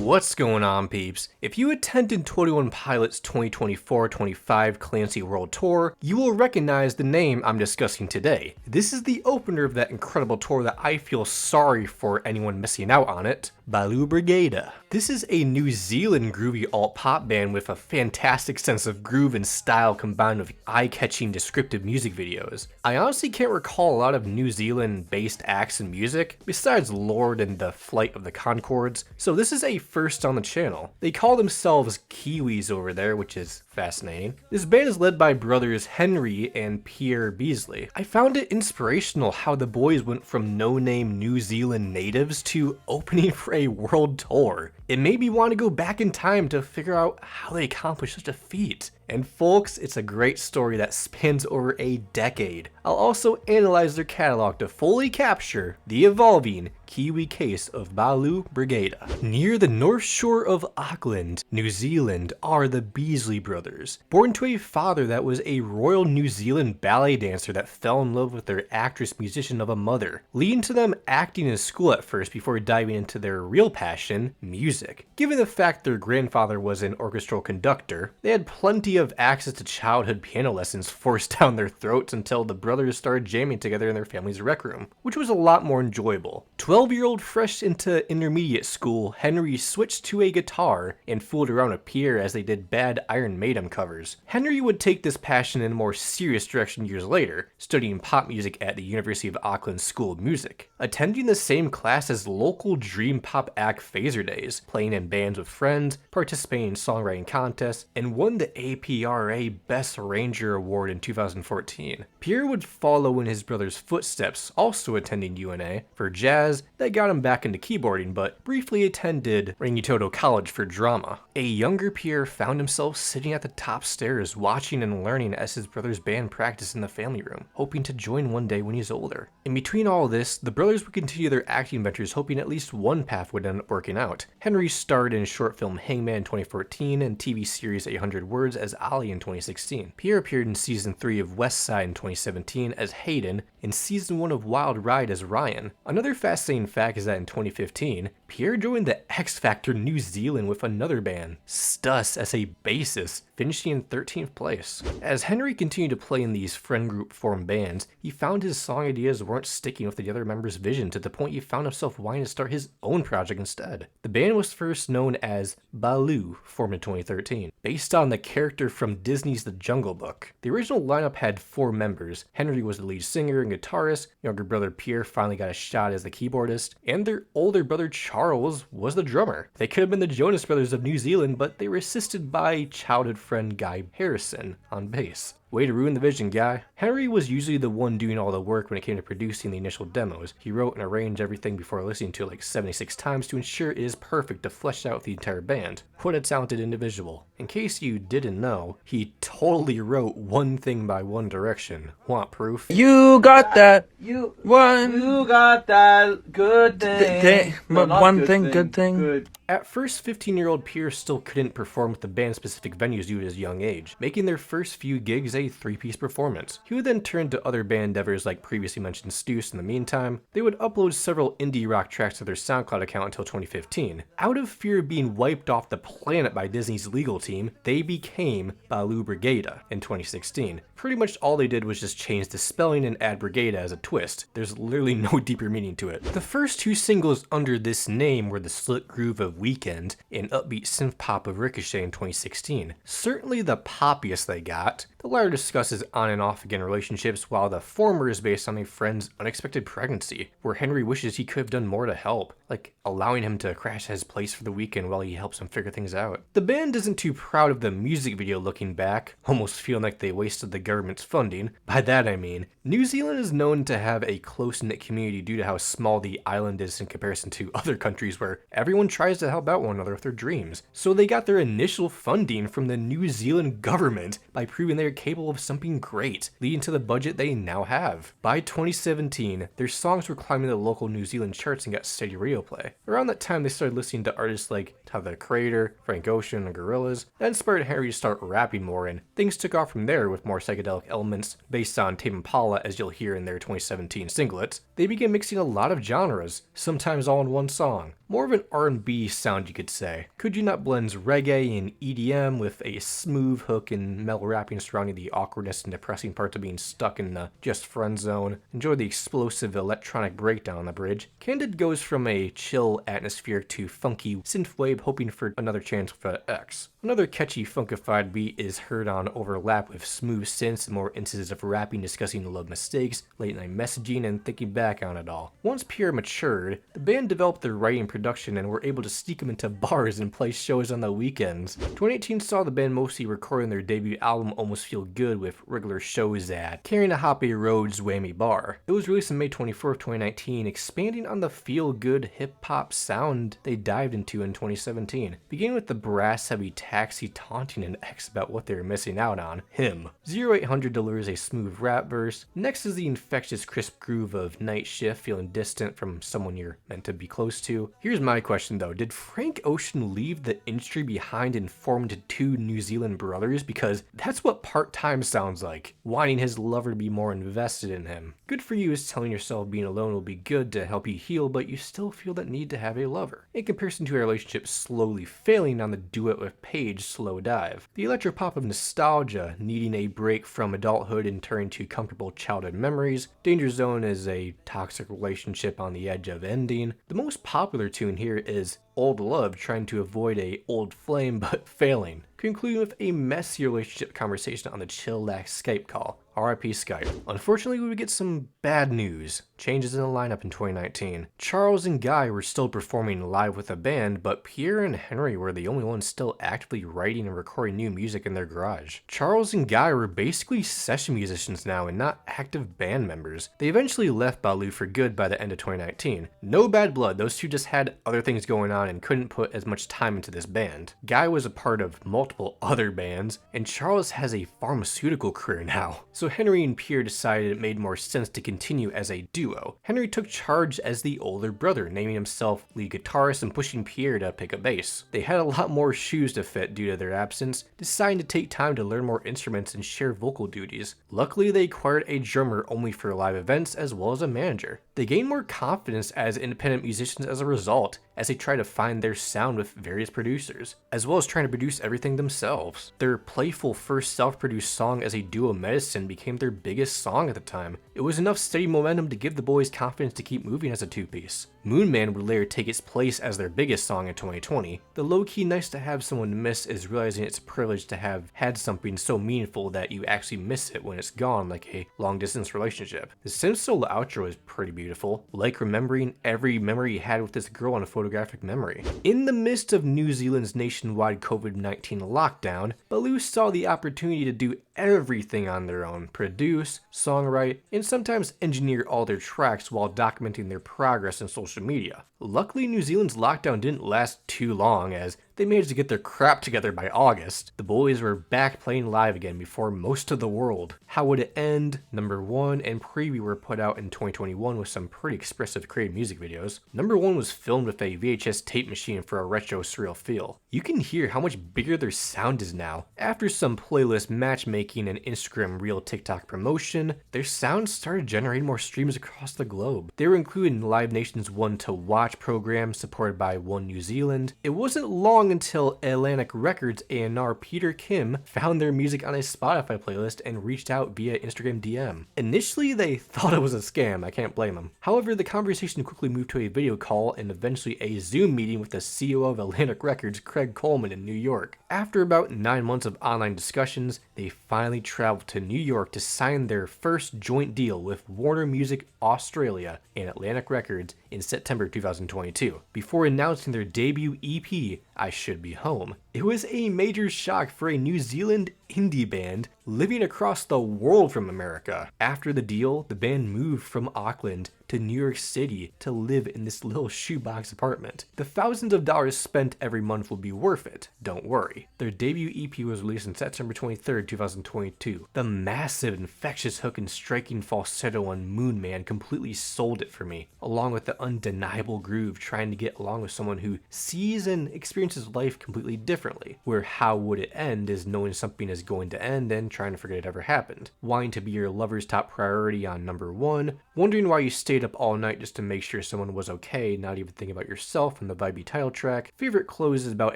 What's going on, peeps? If you attended 21 Pilots' 2024-25 Clancy World Tour, you will recognize the name I'm discussing today. This is the opener of that incredible tour that I feel sorry for anyone missing out on it, Balu Brigada. This is a New Zealand groovy alt-pop band with a fantastic sense of groove and style combined with eye-catching descriptive music videos. I honestly can't recall a lot of New Zealand-based acts in music, besides Lord and the Flight of the Conchords, so this is a first on the channel. They call themselves Kiwis over there, which is fascinating. This band is led by brothers Henry and Pierre Beasley. I found it inspirational how the boys went from no-name New Zealand natives to opening for a world tour. It made me want to go back in time to figure out how they accomplished such a feat. And folks, it's a great story that spans over a decade. I'll also analyze their catalog to fully capture the evolving Kiwi case of Balu Brigada. Near the north shore of Auckland, New Zealand, are the Beasley brothers. Born to a father that was a Royal New Zealand ballet dancer that fell in love with their actress-musician of a mother, leading to them acting in school at first before diving into their real passion, music. Given the fact their grandfather was an orchestral conductor, they had plenty of access to childhood piano lessons forced down their throats until the brothers started jamming together in their family's rec room, which was a lot more enjoyable. 12-year-old fresh into intermediate school, Henry switched to a guitar and fooled around with Pierre as they did bad Iron Maiden covers. Henry would take this passion in a more serious direction years later, studying pop music at the University of Auckland School of Music, attending the same class as local dream pop act Phaser Days, playing in bands with friends, participating in songwriting contests, and won the APRA Best Arranger Award in 2014. Pierre would follow in his brother's footsteps, also attending UNA for jazz. That got him back into keyboarding, but briefly attended Rangitoto College for drama. A younger Pierre found himself sitting at the top stairs watching and learning as his brother's band practiced in the family room, hoping to join one day when he's older. In between all this, the brothers would continue their acting ventures, hoping at least one path would end up working out. Henry starred in short film Hangman in 2014 and TV series 800 Words as Ollie in 2016. Pierre appeared in season 3 of West Side in 2017 as Hayden, and season 1 of Wild Ride as Ryan. Another fascinating fact is that in 2015, Pierre joined the X Factor New Zealand with another band, Stuss, as a bassist, finishing in 13th place. As Henry continued to play in these friend group formed bands, he found his song ideas weren't sticking with the other members' vision to the point he found himself wanting to start his own project instead. The band was first known as Baloo, formed in 2013, based on the character from Disney's The Jungle Book. The original lineup had 4 members. Henry was the lead singer and guitarist, younger brother Pierre finally got a shot as the keyboardist, and their older brother Charles was the drummer. They could have been the Jonas Brothers of New Zealand, but they were assisted by childhood friend Guy Harrison on bass. Way to ruin the vision, Guy. Henry was usually the one doing all the work when it came to producing the initial demos. He wrote and arranged everything before listening to it like 76 times to ensure it is perfect to flesh out the entire band. What a talented individual. In case you didn't know, he totally wrote One Thing by One Direction. Want proof? You got that. You got that good thing. Good thing. Good. At first, 15-year-old Pierre still couldn't perform at the band-specific venues due to his young age, making their first few gigs a 3-piece performance. He would then turn to other band endeavors like previously mentioned Stuss. In the meantime, they would upload several indie rock tracks to their SoundCloud account until 2015. Out of fear of being wiped off the planet by Disney's legal team, they became Balu Brigada in 2016. Pretty much all they did was just change the spelling and add Brigada as a twist. There's literally no deeper meaning to it. The first 2 singles under this name were the slick groove of Weekend and upbeat synth pop of Ricochet in 2016. Certainly the poppiest they got. The latter discusses on and off again relationships, while the former is based on a friend's unexpected pregnancy, where Henry wishes he could have done more to help, like allowing him to crash at his place for the weekend while he helps him figure things out. The band isn't too proud of the music video looking back, almost feeling like they wasted the government's funding. By that I mean, New Zealand is known to have a close-knit community due to how small the island is in comparison to other countries where everyone tries to help out one another with their dreams. So they got their initial funding from the New Zealand government by proving they are capable of something great, leading to the budget they now have. By 2017, their songs were climbing the local New Zealand charts and got steady radio play. Around that time, they started listening to artists like Tyler the Creator, Slayer, Frank Ocean, and Gorillaz. That inspired Henry to start rapping more, and things took off from there with more psychedelic elements based on Tame Impala, as you'll hear in their 2017 singlet. They began mixing a lot of genres, sometimes all in one song. More of an R&B sound, you could say. Could You Not blends reggae and EDM with a smooth hook and mellow rapping surrounding the awkwardness and depressing parts of being stuck in the just friend zone. Enjoy the explosive electronic breakdown on the bridge. Candid goes from a chill atmosphere to funky synthwave, hoping for another chance with X. Another catchy funkified beat is heard on overlap with smooth synths and more instances of rapping discussing love mistakes, late night messaging, and thinking back on it all. Once Pierre matured, the band developed their writing production and were able to sneak them into bars and play shows on the weekends. 2018 saw the band mostly recording their debut album Almost Feel Good with regular shows at Carrying-a-Hoppy Road's Whammy Bar. It was released on May 24th, 2019, expanding on the feel-good hip-hop sound they dived into in 2017. Beginning with the brass-heavy Taxi taunting an ex about what they were missing out on, him. 0800 delivers a smooth rap verse. Next is the infectious crisp groove of Night Shift, feeling distant from someone you're meant to be close to. Here's my question though, did Frank Ocean leave the industry behind and form into two New Zealand brothers? Because that's what part-time sounds like, wanting his lover to be more invested in him. Good for you is telling yourself being alone will be good to help you heal, but you still feel that need to have a lover. In comparison to a relationship slowly failing on the duet with Paige slow dive. The electropop of nostalgia, needing a break from adulthood and turning to comfortable childhood memories. Danger Zone is a toxic relationship on the edge of ending. The most popular tune here is Old Love, trying to avoid a old flame but failing. Concluding with a messy relationship conversation on the chillax Skype call. RIP Skype. Unfortunately, we would get some bad news. Changes in the lineup in 2019. Charles and Guy were still performing live with the band, but Pierre and Henry were the only ones still actively writing and recording new music in their garage. Charles and Guy were basically session musicians now and not active band members. They eventually left Baloo for good by the end of 2019. No bad blood, those two just had other things going on and couldn't put as much time into this band. Guy was a part of multiple other bands, and Charles has a pharmaceutical career now. So Henry and Pierre decided it made more sense to continue as a duo. Henry took charge as the older brother, naming himself lead guitarist and pushing Pierre to pick up bass. They had a lot more shoes to fit due to their absence, deciding to take time to learn more instruments and share vocal duties. Luckily, they acquired a drummer only for live events as well as a manager. They gained more confidence as independent musicians as a result, as they try to find their sound with various producers, as well as trying to produce everything themselves. Their playful first self-produced song as a duo, Medicine, became their biggest song at the time. It was enough steady momentum to give the boys confidence to keep moving as a two-piece. Moon Man would later take its place as their biggest song in 2020. The low-key nice to have someone to miss is realizing it's a privilege to have had something so meaningful that you actually miss it when it's gone, like a long-distance relationship. The Sims solo outro is pretty beautiful, like remembering every memory you had with this girl on a photographic memory. In the midst of New Zealand's nationwide COVID-19 lockdown, Baloo saw the opportunity to do everything on their own, produce, songwrite, and sometimes engineer all their tracks while documenting their progress on social media. Luckily, New Zealand's lockdown didn't last too long, as they managed to get their crap together by August. The boys were back playing live again before most of the world. How would it end? Number 1 and Preview were put out in 2021 with some pretty expressive creative music videos. Number 1 was filmed with a VHS tape machine for a retro surreal feel. You can hear how much bigger their sound is now. After some playlist matchmaking and Instagram Reel TikTok promotion, their sound started generating more streams across the globe. They were included in Live Nation's One to Watch program supported by One New Zealand. It wasn't long until Atlantic Records A&R Peter Kim found their music on a Spotify playlist and reached out via Instagram DM. Initially, they thought it was a scam, I can't blame them. However, the conversation quickly moved to a video call and eventually a Zoom meeting with the CEO of Atlantic Records, Craig Coleman, in New York. After about 9 months of online discussions, they finally traveled to New York to sign their first joint deal with Warner Music Australia and Atlantic Records in September 2022, before announcing their debut EP, I Should Be Home. It was a major shock for a New Zealand indie band living across the world from America. After the deal, the band moved from Auckland to to New York City to live in this little shoebox apartment. The thousands of dollars spent every month will be worth it, don't worry. Their debut EP was released on September 23rd, 2022. The massive, infectious hook and striking falsetto on Moon Man completely sold it for me, along with the undeniable groove trying to get along with someone who sees and experiences life completely differently, where how would it end is knowing something is going to end and trying to forget it ever happened, wanting to be your lover's top priority on number one, wondering why you stayed up all night just to make sure someone was okay, not even thinking about yourself on the vibey title track. Favorite Clothes is about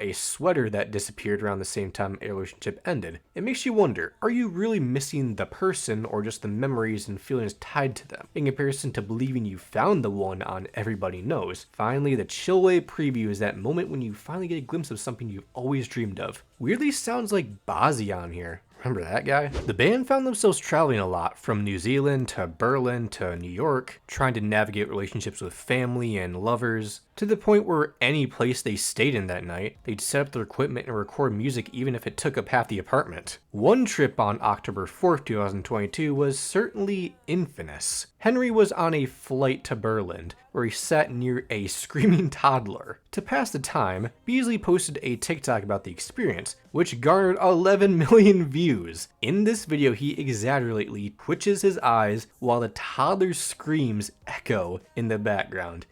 a sweater that disappeared around the same time a relationship ended. It makes you wonder, are you really missing the person or just the memories and feelings tied to them, in comparison to believing you found the one on Everybody Knows? Finally, the chill wave preview is that moment when you finally get a glimpse of something you've always dreamed of. Weirdly sounds like Bazzi on here. Remember that guy? The band found themselves traveling a lot, from New Zealand to Berlin to New York, trying to navigate relationships with family and lovers, to the point where any place they stayed in that night, they'd set up their equipment and record music even if it took up half the apartment. One trip on October 4th, 2022 was certainly infamous. Henry was on a flight to Berlin, where he sat near a screaming toddler. To pass the time, Beasley posted a TikTok about the experience, which garnered 11 million views. In this video, he exaggeratedly twitches his eyes while the toddler's screams echo in the background.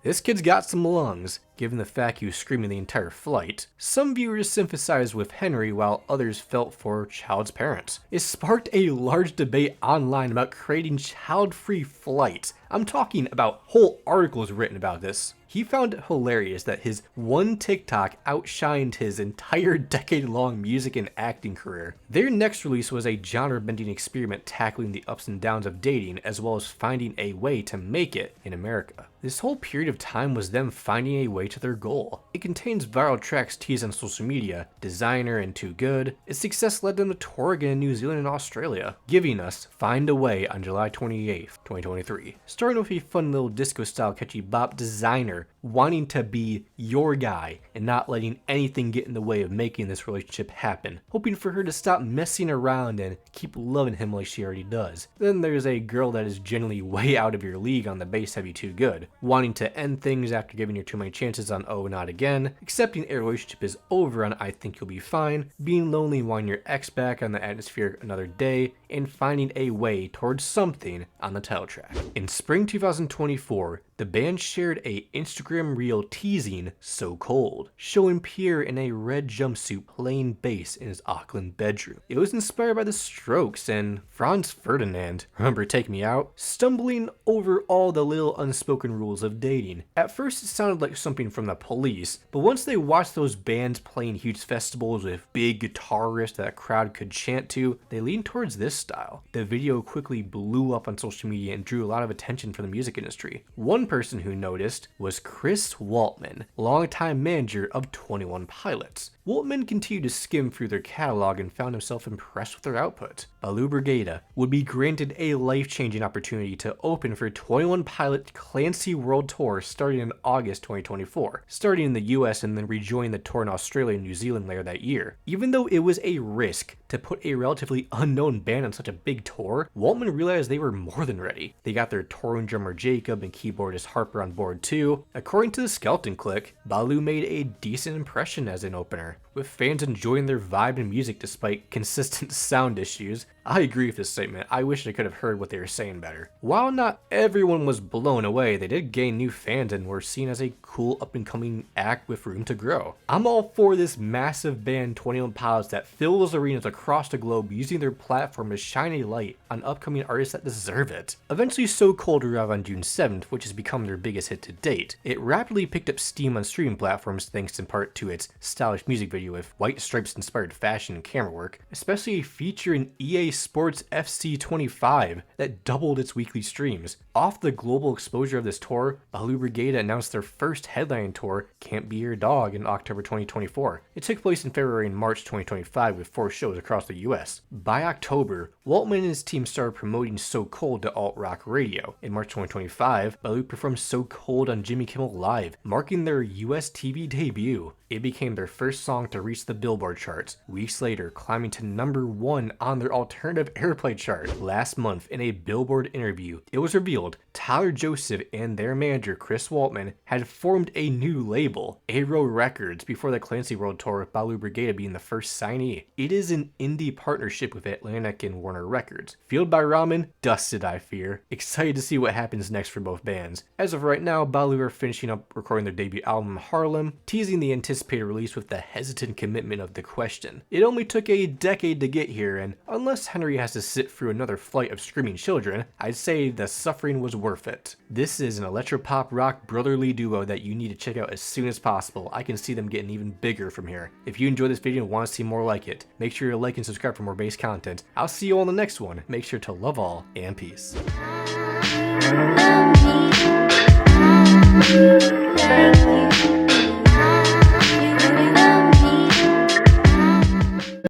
This kid's got some lungs, given the fact he was screaming the entire flight. Some viewers sympathized with Henry while others felt for child's parents. It sparked a large debate online about creating child-free flights. I'm talking about whole articles written about this. He found it hilarious that his one TikTok outshined his entire decade-long music and acting career. Their next release was a genre-bending experiment tackling the ups and downs of dating, as well as finding a way to make it in America. This whole period of time was them finding a way to their goal. It contains viral tracks teased on social media, Designer and Too Good. Its success led them to tour again in New Zealand and Australia, giving us Find a Way on July 28th, 2023. Starting with a fun little disco-style catchy bop, Designer, wanting to be your guy and not letting anything get in the way of making this relationship happen, hoping for her to stop messing around and keep loving him like she already does. Then there's a girl that is generally way out of your league on the bass heavy Too Good, wanting to end things after giving her too many chances on Oh Not Again, accepting a relationship is over on I Think You'll Be Fine, being lonely wanting your ex back on the atmospheric Another Day, and finding a way towards something on the title track. In spring 2024, the band shared a Instagram reel teasing So Cold, showing Pierre in a red jumpsuit playing bass in his Auckland bedroom. It was inspired by the Strokes and Franz Ferdinand, remember Take Me Out, stumbling over all the little unspoken rules of dating. At first it sounded like something from the Police, but once they watched those bands playing huge festivals with big guitar riffs that a crowd could chant to, they leaned towards this style. The video quickly blew up on social media and drew a lot of attention from the music industry. One person who noticed was Chris Waltman, longtime manager of 21 Pilots. Waltman continued to skim through their catalog and found himself impressed with their output. Balu Brigada would be granted a life-changing opportunity to open for 21 Pilot Clancy World Tour starting in August 2024, starting in the US and then rejoining the tour in Australia and New Zealand later that year. Even though it was a risk to put a relatively unknown band on such a big tour, Waltman realized they were more than ready. They got their touring drummer Jacob and keyboardist Harper on board too. According to the Skeleton Click, Baloo made a decent impression as an opener, with fans enjoying their vibe and music despite consistent sound issues. I agree with this statement. I wish I could have heard what they were saying better. While not everyone was blown away, they did gain new fans and were seen as a cool up-and-coming act with room to grow. I'm all for this massive band 21 Pilots that fills arenas across the globe using their platform to shine a light on upcoming artists that deserve it. Eventually So Cold arrived on June 7th, which has become their biggest hit to date. It rapidly picked up steam on streaming platforms thanks in part to its stylish music video with White Stripes inspired fashion and camera work, especially a feature in EA Sports FC 25 that doubled its weekly streams. Off the global exposure of this tour, Balu Brigada announced their first headline tour, Can't Be Your Dog, in October 2024. It took place in February and March 2025 with 4 shows across the US. By October, Waltman and his team started promoting So Cold to alt-rock radio. In March 2025, Baloo performed So Cold on Jimmy Kimmel Live, marking their US TV debut. It became their first song to reach the Billboard charts, weeks later climbing to #1 on their alternative airplay chart. Last month, in a Billboard interview, it was revealed Tyler Joseph and their manager Chris Waltman had formed a new label, Arrow Records, before the Clancy World Tour, with Balu Brigada being the first signee. It is an indie partnership with Atlantic and Warner Records. Fueled by ramen, dusted I fear. Excited to see what happens next for both bands. As of right now, Balu are finishing up recording their debut album Harlem, teasing the anticipated release with the hesitant commitment of The Question. It only took a decade to get here, and unless Henry has to sit through another flight of screaming children, I'd say the suffering was worth it. This is an electropop rock brotherly duo that you need to check out as soon as possible. I can see them getting even bigger from here. If you enjoyed this video and want to see more like it, make sure to like and subscribe for more bass content. I'll see you on the next one. Make sure to love all and peace.